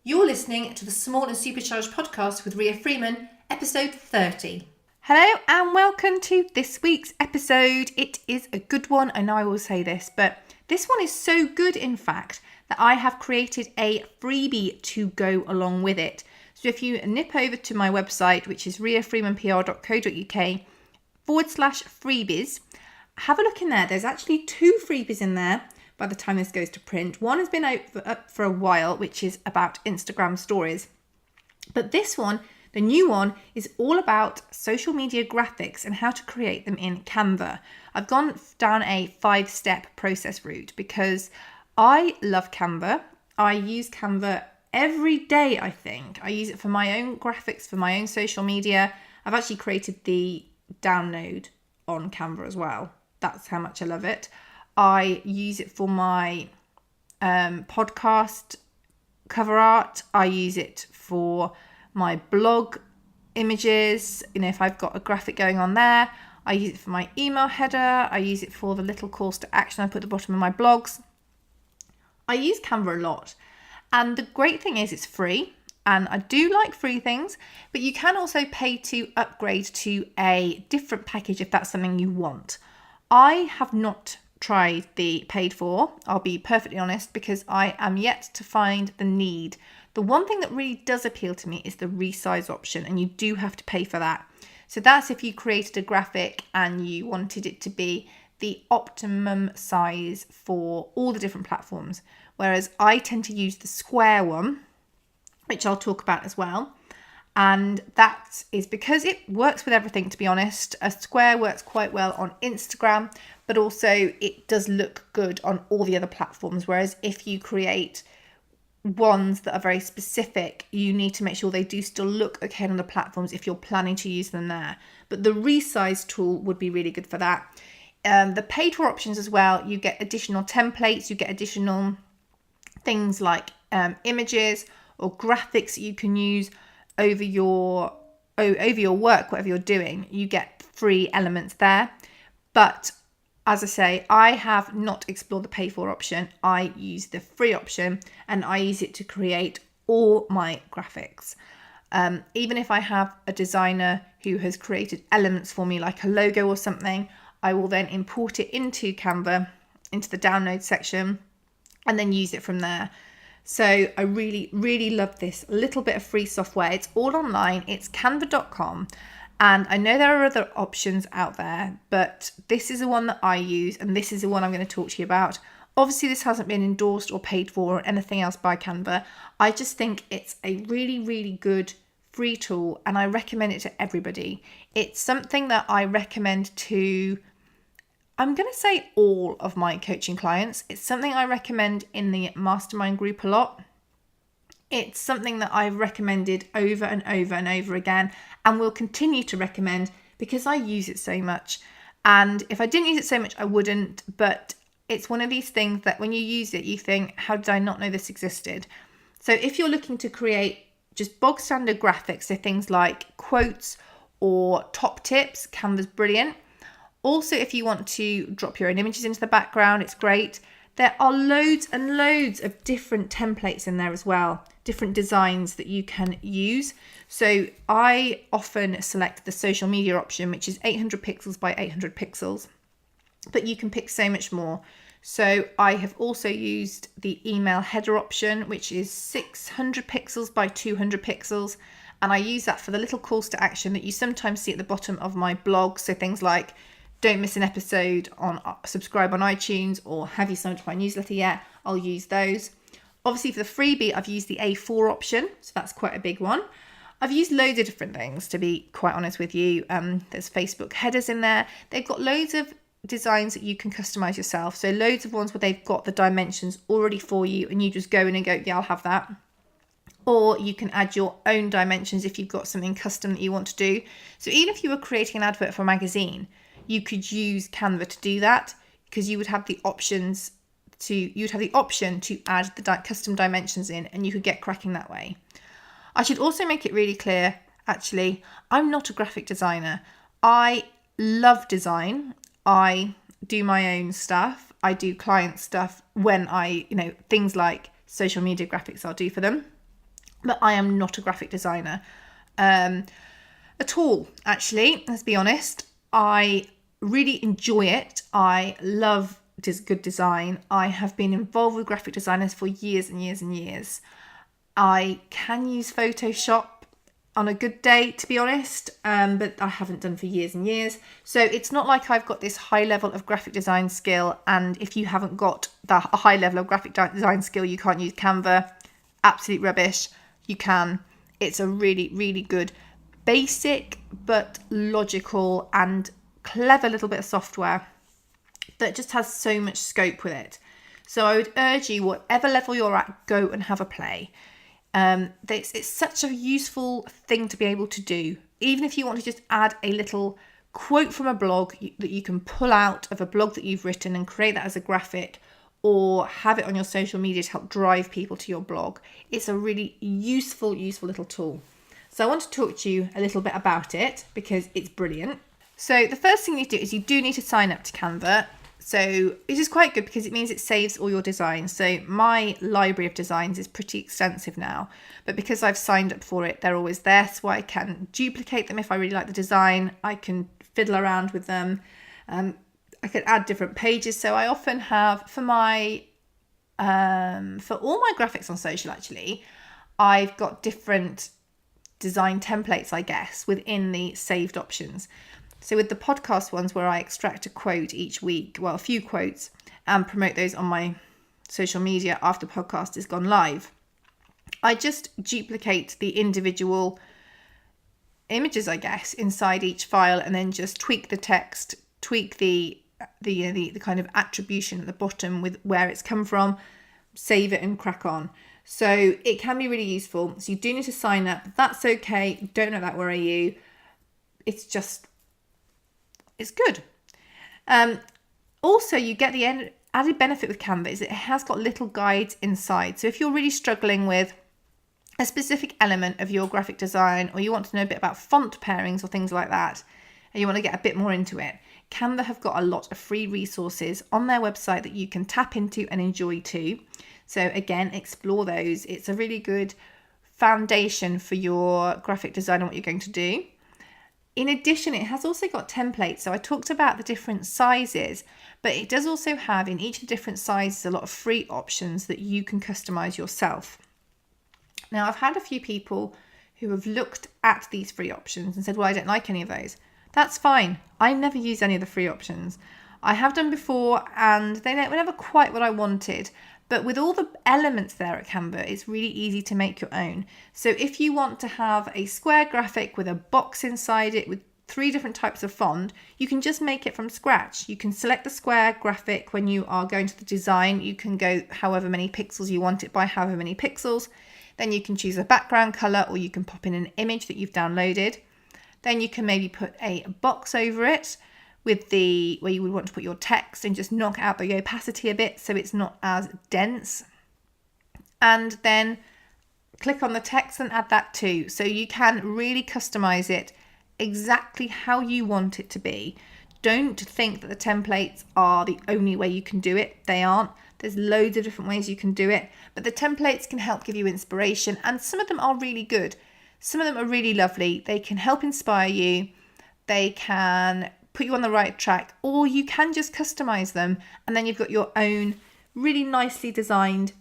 You're listening to the Small and Supercharged podcast with Ria Freeman, episode 30. Hello and welcome to this week's episode. It is a good one. I know I will say this, but this one is so good, in fact, that I have created a freebie to go along with it. So if you nip over to my website, which is riafreemanpr.co.uk/freebies, have a look in there. There's actually 2 freebies in there by the time this goes to print. One has been up for a while, which is about Instagram stories. But this one, the new one, is all about social media graphics and how to create them in Canva. I've gone down a 5-step process route because I love Canva. I use Canva every day, I think. I use it for my own graphics, for my own social media. I've actually created the download on Canva as well. That's how much I love it. I use it for my podcast cover art. I use it for my blog images. If I've got a graphic going on there, I use it for my email header. I use it for the little calls to action I put at the bottom of my blogs. I use Canva a lot. And the great thing is it's free. And I do like free things, but you can also pay to upgrade to a different package if that's something you want. I have not tried the paid for, I'll be perfectly honest, because I am yet to find the need. The one thing that really does appeal to me is the resize option, and you do have to pay for that. So that's if you created a graphic and you wanted it to be the optimum size for all the different platforms. Whereas I tend to use the square one, which I'll talk about as well. And that is because it works with everything, to be honest. A square works quite well on Instagram, but also it does look good on all the other platforms. Whereas if you create ones that are very specific, you need to make sure they do still look okay on the platforms if you're planning to use them there. But the resize tool would be really good for that. The paid for options as well, you get additional templates, you get additional things like images or graphics that you can use over your work, whatever you're doing. You get free elements there. But as I say, I have not explored the pay for option. I use the free option, and I use it to create all my graphics. Even if I have a designer who has created elements for me, like a logo or something, I will then import it into Canva, into the download section, and then use it from there. So I really, really love this little bit of free software. It's all online. It's canva.com. And I know there are other options out there, but this is the one that I use, and this is the one I'm going to talk to you about. Obviously, this hasn't been endorsed or paid for or anything else by Canva. I just think it's a really, really good free tool, and I recommend it to everybody. It's something that I recommend to, I'm going to say, all of my coaching clients. It's something I recommend in the mastermind group a lot. It's something that I've recommended over and over and over again, and will continue to recommend because I use it so much. And if I didn't use it so much, I wouldn't. But it's one of these things that when you use it, you think, how did I not know this existed? So if you're looking to create just bog standard graphics, so things like quotes or top tips, Canva's brilliant. Also, if you want to drop your own images into the background, it's great. There are loads and loads of different templates in there as well, different designs that you can use. So I often select the social media option, which is 800 pixels by 800 pixels, but you can pick so much more. So I have also used the email header option, which is 600 pixels by 200 pixels. And I use that for the little calls to action that you sometimes see at the bottom of my blog. So things like, don't miss an episode, on subscribe on iTunes, or have you signed up to my newsletter yet? I'll use those. Obviously for the freebie, I've used the A4 option. So that's quite a big one. I've used loads of different things, to be quite honest with you. There's Facebook headers in there. They've got loads of designs that you can customize yourself. So loads of ones where they've got the dimensions already for you and you just go in and go, yeah, I'll have that. Or you can add your own dimensions if you've got something custom that you want to do. So even if you were creating an advert for a magazine, you could use Canva to do that, because you would have the option to add the custom dimensions in, and you could get cracking that way. I should also make it really clear, actually, I'm not a graphic designer. I love design. I do my own stuff. I do client stuff when things like social media graphics I'll do for them. but I am not a graphic designer at all, actually. Let's be honest. I really enjoy it. I love good design. I have been involved with graphic designers for years and years and years. I can use Photoshop on a good day, to be honest, but I haven't done for years and years. So it's not like I've got this high level of graphic design skill, and if you haven't got a high level of graphic design skill, you can't use Canva. Absolute rubbish. You can. It's a really, really good, basic but logical and clever little bit of software that just has so much scope with it. So I would urge you, whatever level you're at, go and have a play. It's such a useful thing to be able to do. Even if you want to just add a little quote from a blog that you can pull out of a blog that you've written and create that as a graphic, or have it on your social media to help drive people to your blog. It's a really useful little tool. So I want to talk to you a little bit about it because it's brilliant. So the first thing you do is you do need to sign up to Canva. So this is quite good because it means it saves all your designs. So my library of designs is pretty extensive now, but because I've signed up for it, they're always there. So I can duplicate them if I really like the design. I can fiddle around with them. I could add different pages. So I often have for my for all my graphics on social, actually, I've got different design templates, I guess, within the saved options. So with the podcast ones where I extract a quote each week, well, a few quotes, and promote those on my social media after podcast has gone live, I just duplicate the individual images, I guess, inside each file, and then just tweak the text, tweak the kind of attribution at the bottom with where it's come from, save it and crack on. So it can be really useful. So you do need to sign up. That's okay. Don't let that worry you. It's good. Also, you get the added benefit with Canva is it has got little guides inside. So if you're really struggling with a specific element of your graphic design, or you want to know a bit about font pairings or things like that, and you want to get a bit more into it, Canva have got a lot of free resources on their website that you can tap into and enjoy too. So again, explore those. It's a really good foundation for your graphic design and what you're going to do. In addition, it has also got templates. So I talked about the different sizes, but it does also have in each of the different sizes a lot of free options that you can customize yourself. Now, I've had a few people who have looked at these free options and said, well, I don't like any of those. That's fine. I never use any of the free options. I have done before and they were never quite what I wanted. But with all the elements there at Canva, it's really easy to make your own. So if you want to have a square graphic with a box inside it with 3 different types of font, you can just make it from scratch. You can select the square graphic when you are going to the design. You can go however many pixels you want it by, however many pixels. Then you can choose a background color, or you can pop in an image that you've downloaded. Then you can maybe put a box over it with where you would want to put your text and just knock out the opacity a bit so it's not as dense. And then click on the text and add that too. So you can really customize it exactly how you want it to be. Don't think that the templates are the only way you can do it. They aren't. There's loads of different ways you can do it, but the templates can help give you inspiration, and some of them are really good. Some of them are really lovely. They can help inspire you. They can put you on the right track, or you can just customize them, and then you've got your own really nicely designed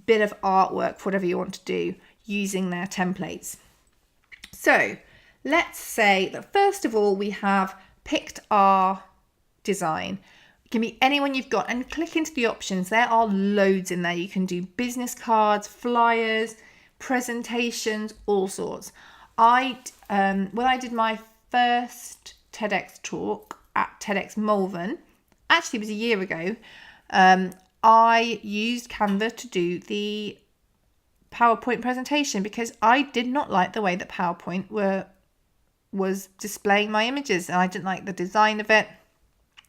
bit of artwork for whatever you want to do using their templates. So let's say that first of all, we have picked our design. It can be anyone you've got, and click into the options. There are loads in there. You can do business cards, flyers, presentations, all sorts. When I did my first TEDx talk at TEDx Malvern, actually it was a year ago, I used Canva to do the PowerPoint presentation because I did not like the way that PowerPoint was displaying my images, and I didn't like the design of it,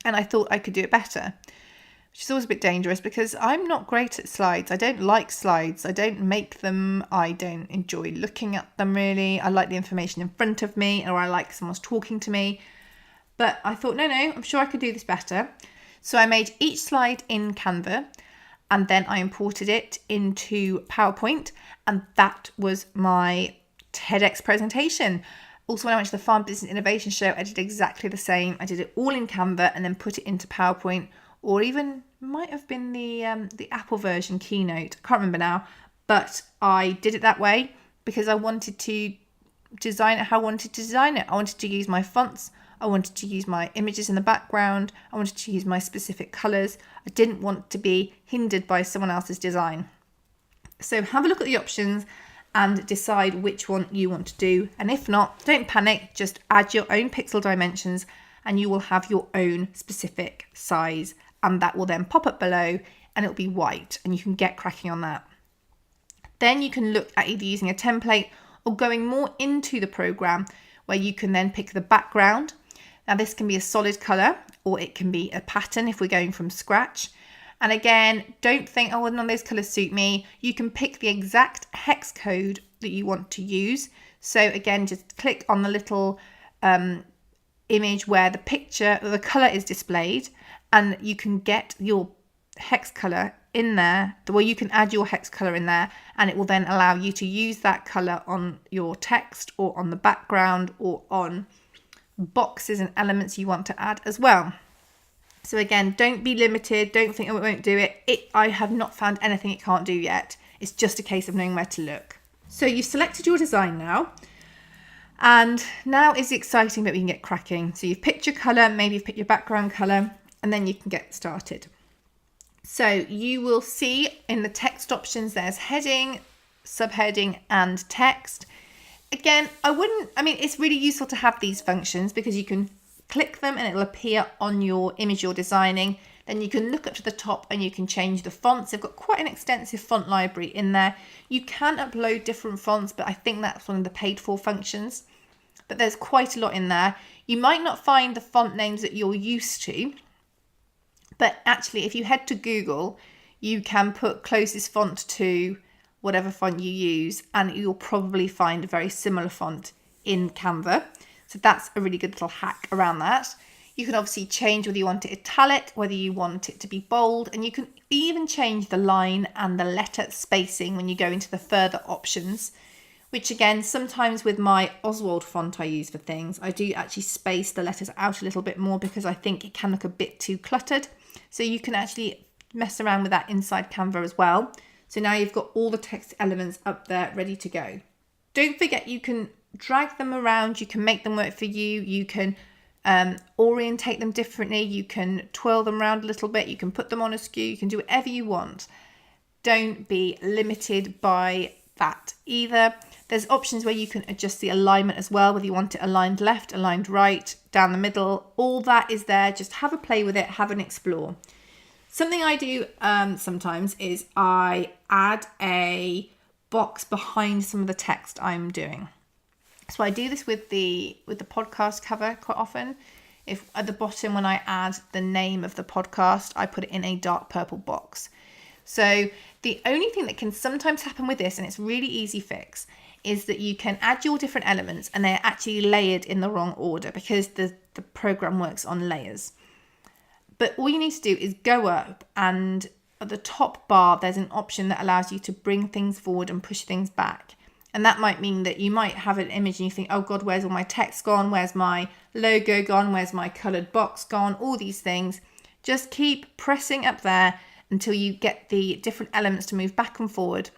and I thought I could do it better, which is always a bit dangerous because I'm not great at slides. I don't like slides. I don't make them. I don't enjoy looking at them really. I like the information in front of me, or I like someone's talking to me. But I thought, no, I'm sure I could do this better. So I made each slide in Canva, and then I imported it into PowerPoint, and that was my TEDx presentation. Also, when I went to the Farm Business Innovation Show, I did exactly the same. I did it all in Canva and then put it into PowerPoint, or even might have been the Apple version Keynote. I can't remember now, but I did it that way because I wanted to design it how I wanted to design it. I wanted to use my fonts. I wanted to use my images in the background. I wanted to use my specific colours. I didn't want to be hindered by someone else's design. So have a look at the options and decide which one you want to do. And if not, don't panic, just add your own pixel dimensions and you will have your own specific size, and that will then pop up below and it'll be white, and you can get cracking on that. Then you can look at either using a template or going more into the program where you can then pick the background. Now this can be a solid colour or it can be a pattern if we're going from scratch. And again, don't think, oh, none of those colours suit me. You can pick the exact hex code that you want to use. So again, just click on the little image where the colour is displayed, and you can get your hex colour in there. Well, you can add your hex colour in there, and it will then allow you to use that colour on your text or on the background or on boxes and elements you want to add as well. So again, don't be limited. Don't think, oh, it won't do it. I have not found anything it can't do yet. It's just a case of knowing where to look. So you've selected your design now. And now is the exciting bit we can get cracking. So you've picked your colour, maybe you've picked your background colour, and then you can get started. So you will see in the text options, there's heading, subheading, and text. Again, it's really useful to have these functions because you can click them and it'll appear on your image you're designing. Then you can look up to the top and you can change the fonts. They've got quite an extensive font library in there. You can upload different fonts, but I think that's one of the paid for functions. But there's quite a lot in there. You might not find the font names that you're used to, but actually if you head to Google, you can put closest font to whatever font you use, and you'll probably find a very similar font in Canva. So that's a really good little hack around that. You can obviously change whether you want it italic, whether you want it to be bold, and you can even change the line and the letter spacing when you go into the further options, which again, sometimes with my Oswald font I use for things, I do actually space the letters out a little bit more because I think it can look a bit too cluttered. So you can actually mess around with that inside Canva as well. So now you've got all the text elements up there ready to go. Don't forget, you can drag them around, you can make them work for you, you can orientate them differently, you can twirl them around a little bit, you can put them on a skew, you can do whatever you want. Don't be limited by that either. There's options where you can adjust the alignment as well, whether you want it aligned left, aligned right, down the middle, all that is there. Just have a play with it, have an explore. Something I do sometimes is I add a box behind some of the text I'm doing. So I do this with the podcast cover quite often. If at the bottom, when I add the name of the podcast, I put it in a dark purple box. So the only thing that can sometimes happen with this, and it's really easy fix, is that you can add your different elements and they're actually layered in the wrong order because the program works on layers. But all you need to do is go up, and at the top bar, there's an option that allows you to bring things forward and push things back. And that might mean that you might have an image and you think, oh God, where's all my text gone? Where's my logo gone? Where's my coloured box gone? All these things. Just keep pressing up there until you get the different elements to move back and forward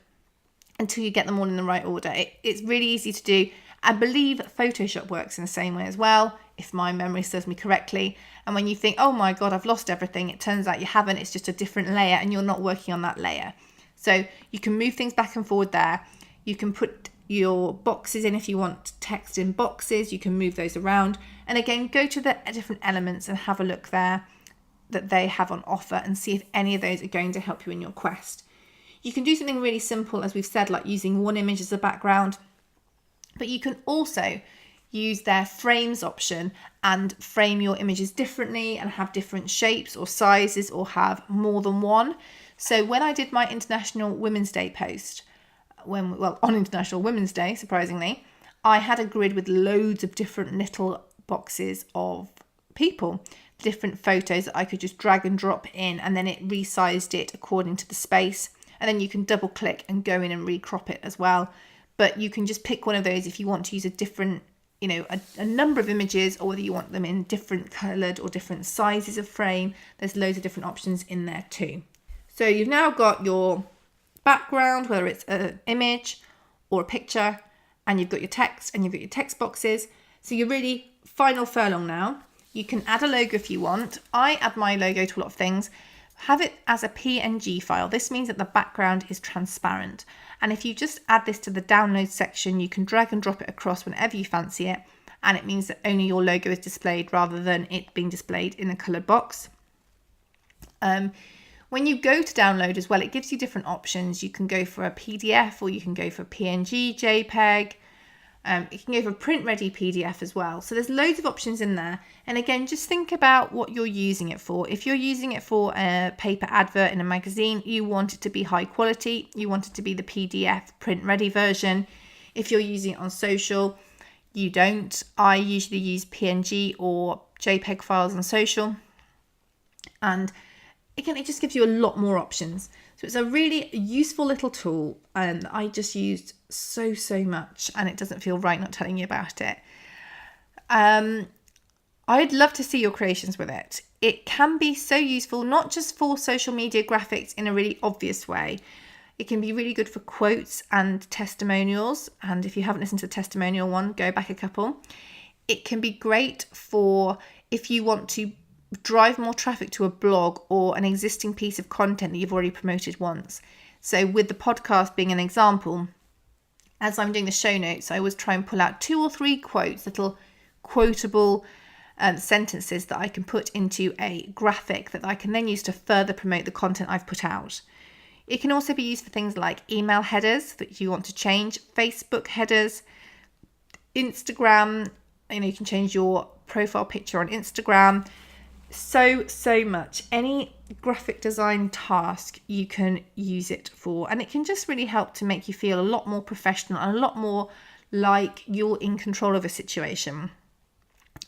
until you get them all in the right order. It's really easy to do. I believe Photoshop works in the same way as well, if my memory serves me correctly. And when you think, oh my God, I've lost everything, it turns out you haven't. It's just a different layer and you're not working on that layer. So you can move things back and forward there. You can put your boxes in if you want text in boxes. You can move those around. And again, go to the different elements and have a look there that they have on offer and see if any of those are going to help you in your quest. You can do something really simple, as we've said, like using one image as a background. But you can also use their frames option and frame your images differently and have different shapes or sizes or have more than one. So when I did my International Women's Day post, on International Women's Day, surprisingly, I had a grid with loads of different little boxes of people, different photos that I could just drag and drop in, and then it resized it according to the space. And then you can double click and go in and recrop it as well. But you can just pick one of those if you want to use a different, a number of images, or whether you want them in different coloured or different sizes of frame. There's loads of different options in there too. So you've now got your background, whether it's an image or a picture, and you've got your text and you've got your text boxes. So you're really final furlong now. You can add a logo if you want. I add my logo to a lot of things. Have it as a PNG file. This means that the background is transparent. And if you just add this to the download section, you can drag and drop it across whenever you fancy it. And it means that only your logo is displayed rather than it being displayed in a coloured box. When you go to download as well, it gives you different options. You can go for a PDF, or you can go for PNG, JPEG. You can go for print ready PDF as well. So there's loads of options in there. And again, just think about what you're using it for. If you're using it for a paper advert in a magazine, you want it to be high quality. You want it to be the PDF print ready version. If you're using it on social, you don't. I usually use PNG or JPEG files on social. And again, it just gives you a lot more options. So it's a really useful little tool, and I just used so much, and it doesn't feel right not telling you about it. I'd love to see your creations with it. It can be so useful, not just for social media graphics in a really obvious way. It can be really good for quotes and testimonials. And if you haven't listened to the testimonial one, go back a couple. It can be great for if you want to drive more traffic to a blog or an existing piece of content that you've already promoted once. So with the podcast being an example, as I'm doing the show notes, I always try and pull out 2 or 3 quotes, little quotable sentences that I can put into a graphic that I can then use to further promote the content I've put out. It can also be used for things like email headers that you want to change, Facebook headers, Instagram, you can change your profile picture on Instagram. So much. Any graphic design task you can use it for, and it can just really help to make you feel a lot more professional and a lot more like you're in control of a situation.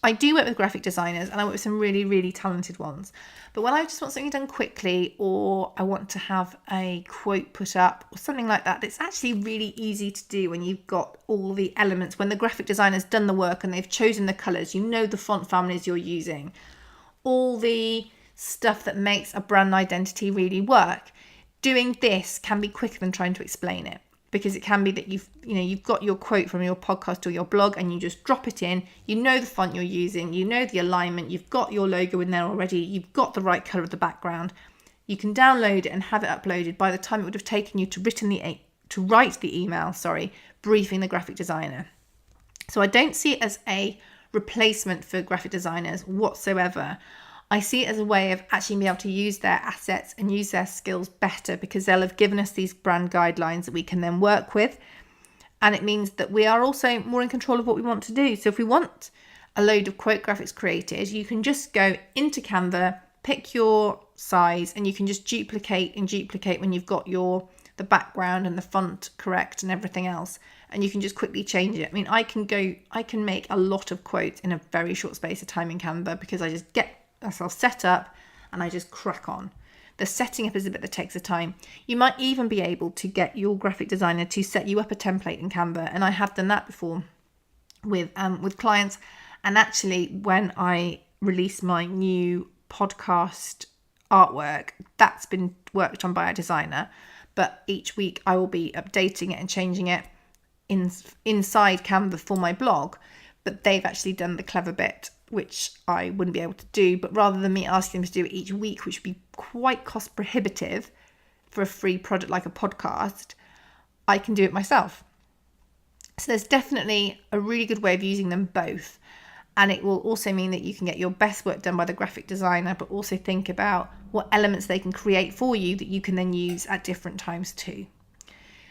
I do work with graphic designers, and I work with some really talented ones, but when I just want something done quickly, or I want to have a quote put up or something like that, it's actually really easy to do when you've got all the elements. When the graphic designer's done the work and they've chosen the colours, the font families you're using, all the stuff that makes a brand identity really work. Doing this can be quicker than trying to explain it, because it can be that you've got your quote from your podcast or your blog, and you just drop it in. The font you're using, the alignment, you've got your logo in there already, you've got the right colour of the background. You can download it and have it uploaded by the time it would have taken you to write the email, briefing the graphic designer. So I don't see it as a replacement for graphic designers whatsoever. I see it as a way of actually being able to use their assets and use their skills better, because they'll have given us these brand guidelines that we can then work with. And it means that we are also more in control of what we want to do. So if we want a load of quote graphics created, you can just go into Canva, pick your size, and you can just duplicate when you've got the background and the font correct and everything else. And you can just quickly change it. I can make a lot of quotes in a very short space of time in Canva, because I just get myself set up and I just crack on. The setting up is a bit that takes the time. You might even be able to get your graphic designer to set you up a template in Canva. And I have done that before with clients. And actually, when I release my new podcast artwork, that's been worked on by a designer. But each week I will be updating it and changing it inside Canva for my blog. But they've actually done the clever bit, which I wouldn't be able to do. But rather than me asking them to do it each week, which would be quite cost prohibitive for a free product like a podcast, I can do it myself. So there's definitely a really good way of using them both. And it will also mean that you can get your best work done by the graphic designer, but also think about what elements they can create for you that you can then use at different times too.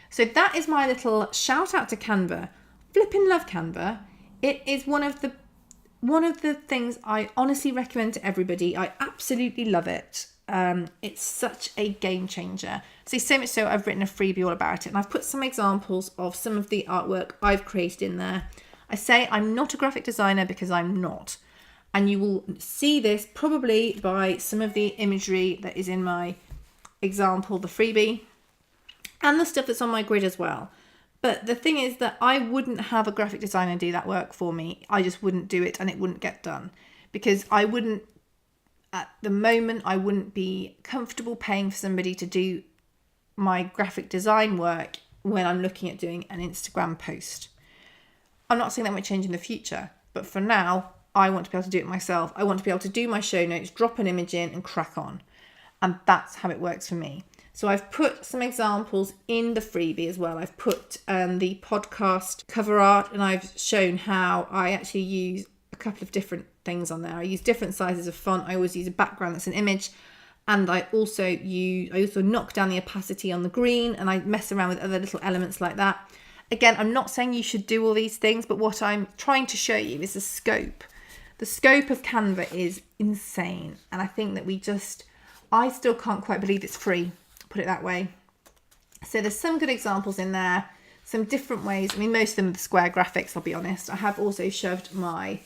So that is my little shout out to Canva. Flipping love Canva. It is one of the things I honestly recommend to everybody. I absolutely love it. It's such a game changer. So much so I've written a freebie all about it, and I've put some examples of some of the artwork I've created in there. I say I'm not a graphic designer because I'm not. And you will see this probably by some of the imagery that is in my example, the freebie, and the stuff that's on my grid as well. But the thing is that I wouldn't have a graphic designer do that work for me. I just wouldn't do it and it wouldn't get done, because at the moment, I wouldn't be comfortable paying for somebody to do my graphic design work when I'm looking at doing an Instagram post. I'm not saying that might change in the future, but for now, I want to be able to do it myself. I want to be able to do my show notes, drop an image in and crack on. And that's how it works for me. So I've put some examples in the freebie as well. I've put the podcast cover art, and I've shown how I actually use a couple of different things on there. I use different sizes of font. I always use a background that's an image. And I also knock down the opacity on the green, and I mess around with other little elements like that. Again, I'm not saying you should do all these things, but what I'm trying to show you is the scope. The scope of Canva is insane. And I think that I still can't quite believe it's free, put it that way. So there's some good examples in there, some different ways. I mean, most of them are the square graphics, I'll be honest. I have also shoved my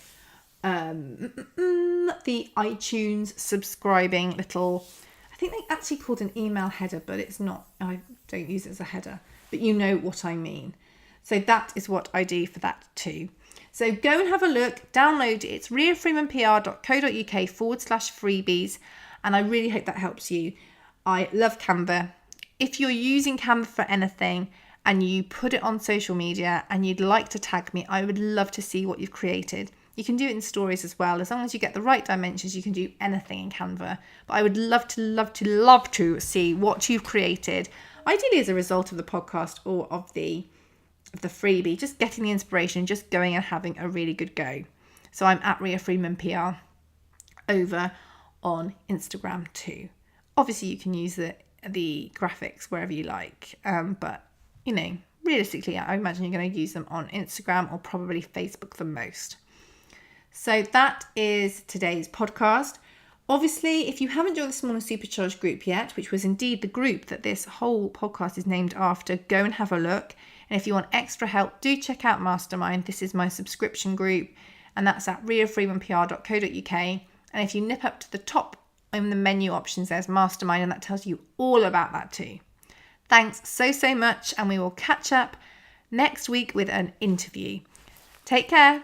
the iTunes subscribing little, I think they actually called an email header, but it's not. I don't use it as a header, but you know what I mean. So that is what I do for that too. So go and have a look, download it. It's riafreemanpr.co.uk/freebies. And I really hope that helps you. I love Canva. If you're using Canva for anything and you put it on social media and you'd like to tag me, I would love to see what you've created. You can do it in stories as well. As long as you get the right dimensions, you can do anything in Canva. But I would love to see what you've created, ideally as a result of the podcast or of the freebie, just getting the inspiration, just going and having a really good go. So I'm at Ria Freeman PR over on Instagram too. Obviously, you can use the graphics wherever you like, but realistically, I imagine you're going to use them on Instagram or probably Facebook the most. So that is today's podcast. Obviously, if you haven't joined the Small and Supercharged group yet, which was indeed the group that this whole podcast is named after, go and have a look. And if you want extra help, do check out Mastermind. This is my subscription group, and that's at riafreemanpr.co.uk. And if you nip up to the top in the menu options, there's Mastermind, and that tells you all about that too. Thanks so much, and we will catch up next week with an interview. Take care.